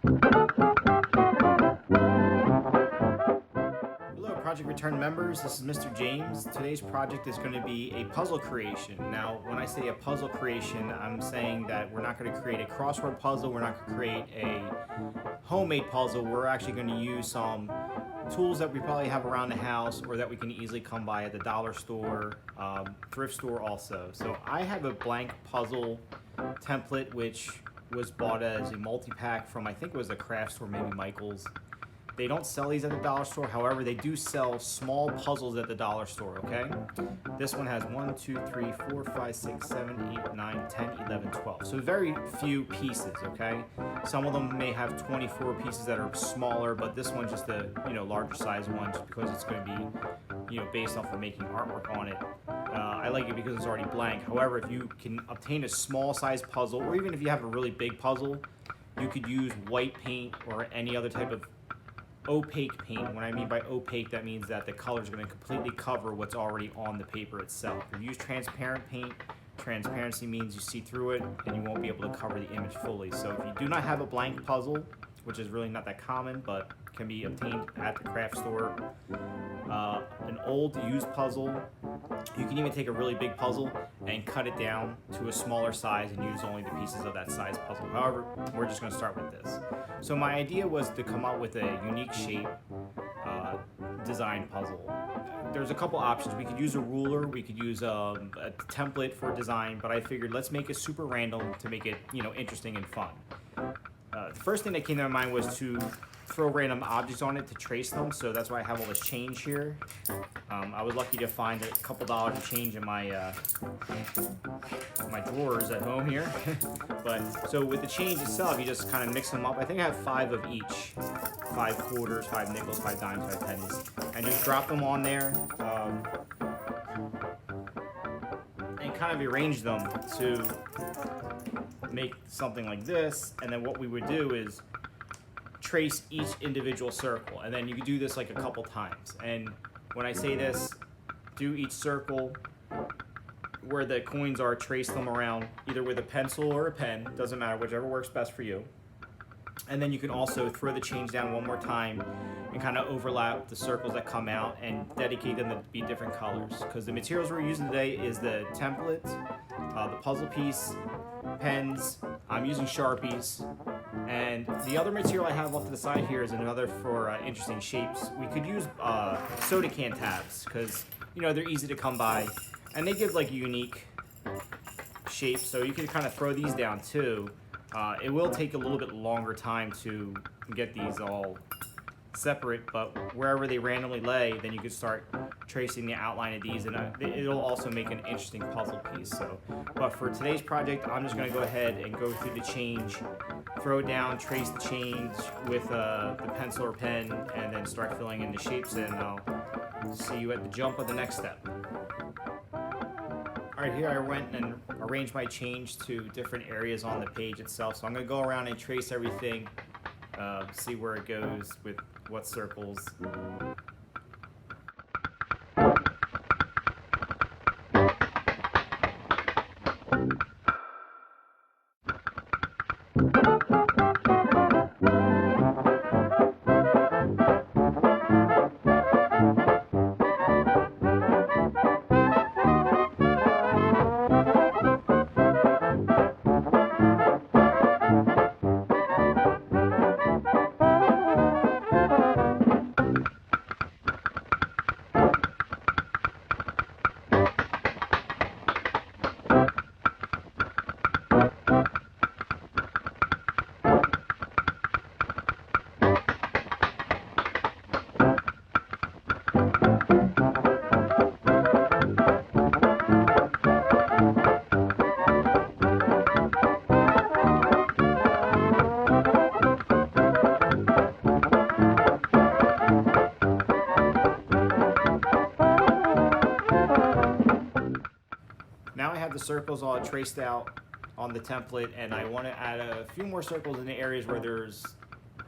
Hello, Project Return members. This is Mr. James. Today's project is going to be a puzzle creation. Now, when I say a puzzle creation, I'm saying that we're not going to create a crossword puzzle. We're not going to create a homemade puzzle. We're actually going to use some tools that we probably have around the house or that we can easily come by at the dollar store, thrift store also. So I have a blank puzzle template which was bought as a multi-pack from, I think it was a craft store, maybe Michael's. They don't sell these at the dollar store. However, they do sell small puzzles at the dollar store, okay? This one has 1, 2, 3, 4, 5, 6, 7, 8, 9, 10, 11, 12. So very few pieces, okay? Some of them may have 24 pieces that are smaller, but this one's just a larger size one just because it's going to be based off of making artwork on it. I like it because it's already blank. However, if you can obtain a small size puzzle, or even if you have a really big puzzle, you could use white paint or any other type of opaque paint. When I mean by opaque, that means that the color is going to completely cover what's already on the paper itself. If you use transparent paint, transparency means you see through it and you won't be able to cover the image fully. So if you do not have a blank puzzle, which is really not that common but can be obtained at the craft store, an old used puzzle, you can even take a really big puzzle and cut it down to a smaller size and use only the pieces of that size puzzle. However, we're just going to start with this. So my idea was to come up with a unique shape design puzzle. There's a couple options. We could use a ruler, we could use a template for design, but I figured let's make it super random to make it interesting and fun. The first thing that came to my mind was to throw random objects on it to trace them, so that's why I have all this change here. I was lucky to find a couple dollars of change in my my drawers at home here. But so with the change itself, you just kind of mix them up. I think I have 5 of each, 5 quarters, 5 nickels, 5 dimes, 5 pennies, and just drop them on there and kind of arrange them to make something like this. And then what we would do is trace each individual circle, and then you can do this like a couple times. And when I say this, do each circle where the coins are, trace them around either with a pencil or a pen, doesn't matter, whichever works best for you. And then you can also throw the change down one more time and kind of overlap the circles that come out and dedicate them to be different colors, because the materials we're using today is the template, the puzzle piece, pens, I'm using Sharpies, and the other material I have off to the side here is another for interesting shapes. We could use soda can tabs because they're easy to come by and they give like a unique shape, so you can kind of throw these down too. It will take a little bit longer time to get these all separate, but wherever they randomly lay, then you can start tracing the outline of these, and it'll also make an interesting puzzle piece. So, but for today's project, I'm just going to go ahead and go through the change, throw it down, trace the change with the pencil or pen, and then start filling in the shapes, and I'll see you at the jump of the next step. Alright, here I went and arranged my change to different areas on the page itself, so I'm going to go around and trace everything, see where it goes with what circles. Now I have the circles all traced out on the template, and I want to add a few more circles in the areas where there's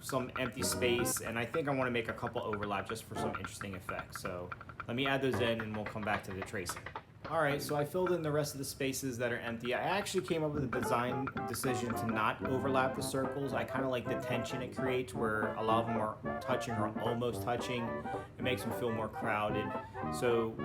some empty space, and I think I want to make a couple overlap just for some interesting effects. So let me add those in and we'll come back to the tracing. All right, so I filled in the rest of the spaces that are empty. I actually came up with a design decision to not overlap the circles. I kind of like the tension it creates where a lot of them are touching or almost touching. It makes them feel more crowded. So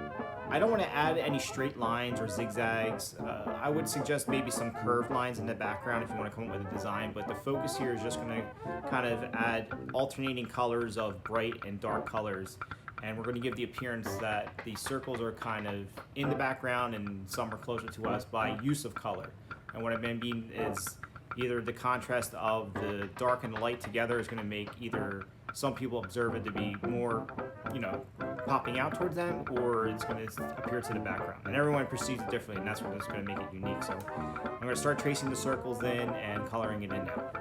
I don't want to add any straight lines or zigzags. I would suggest maybe some curved lines in the background if you want to come up with a design, but the focus here is just going to kind of add alternating colors of bright and dark colors. And we're going to give the appearance that the circles are kind of in the background and some are closer to us by use of color. And what I mean is either the contrast of the dark and the light together is going to make either some people observe it to be more, popping out towards them, or it's going to appear to the background. And everyone perceives it differently, and that's what's going to make it unique. So I'm going to start tracing the circles in and coloring it in now.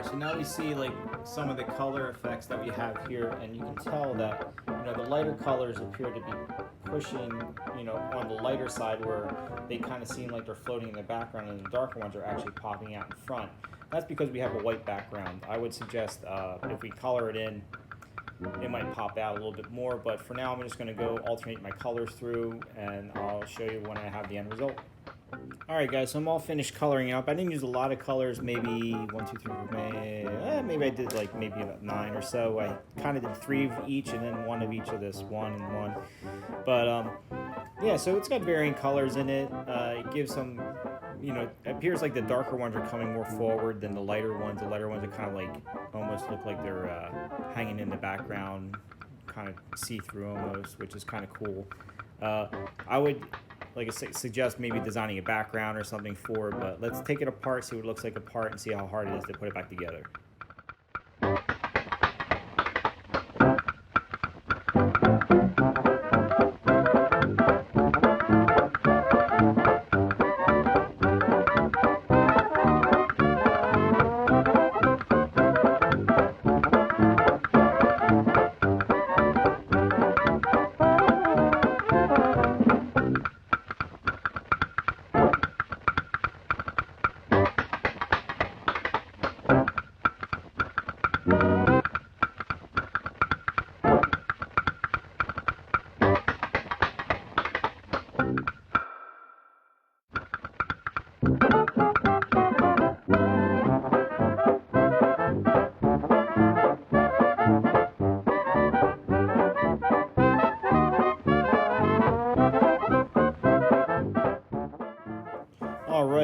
So now we see like some of the color effects that we have here, and you can tell that the lighter colors appear to be pushing on the lighter side where they kind of seem like they're floating in the background, and the darker ones are actually popping out in front. That's because we have a white background. I would suggest if we color it in, it might pop out a little bit more, but for now I'm just going to go alternate my colors through, and I'll show you when I have the end result. Alright guys, so I'm all finished coloring up. I didn't use a lot of colors, maybe 1, 2, 3, maybe I did like maybe about 9 or so. I kind of did 3 of each and then 1 of each of this, 1 and 1. But yeah, so it's got varying colors in it. It gives some, it appears like the darker ones are coming more forward than the lighter ones. The lighter ones are kind of like, almost look like they're hanging in the background, kind of see-through almost, which is kind of cool. I would, like I suggest maybe designing a background or something for it, but let's take it apart, see what it looks like apart, and see how hard it is to put it back together.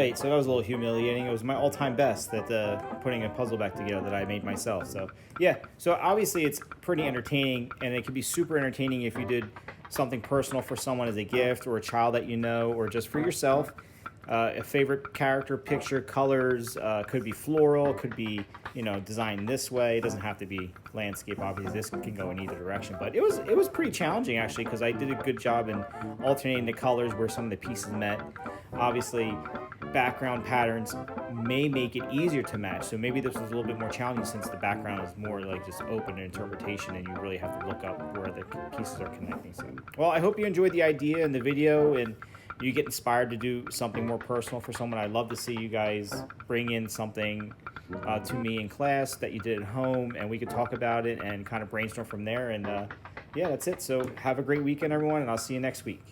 Right, so that was a little humiliating. It was my all-time best that putting a puzzle back together that I made myself. So yeah, so obviously it's pretty entertaining, and it could be super entertaining if you did something personal for someone as a gift, or a child that you know, or just for yourself. A favorite character, picture, colors, could be floral, could be, you know, designed this way. It doesn't have to be landscape. Obviously, this can go in either direction. But it was pretty challenging actually, because I did a good job in alternating the colors where some of the pieces met. Obviously, background patterns may make it easier to match. So maybe this was a little bit more challenging since the background is more like just open to interpretation, and you really have to look up where the pieces are connecting. So, well, I hope you enjoyed the idea and the video, and you get inspired to do something more personal for someone. I'd love to see you guys bring in something to me in class that you did at home, and we could talk about it and kind of brainstorm from there. And yeah, that's it. So have a great weekend, everyone, and I'll see you next week.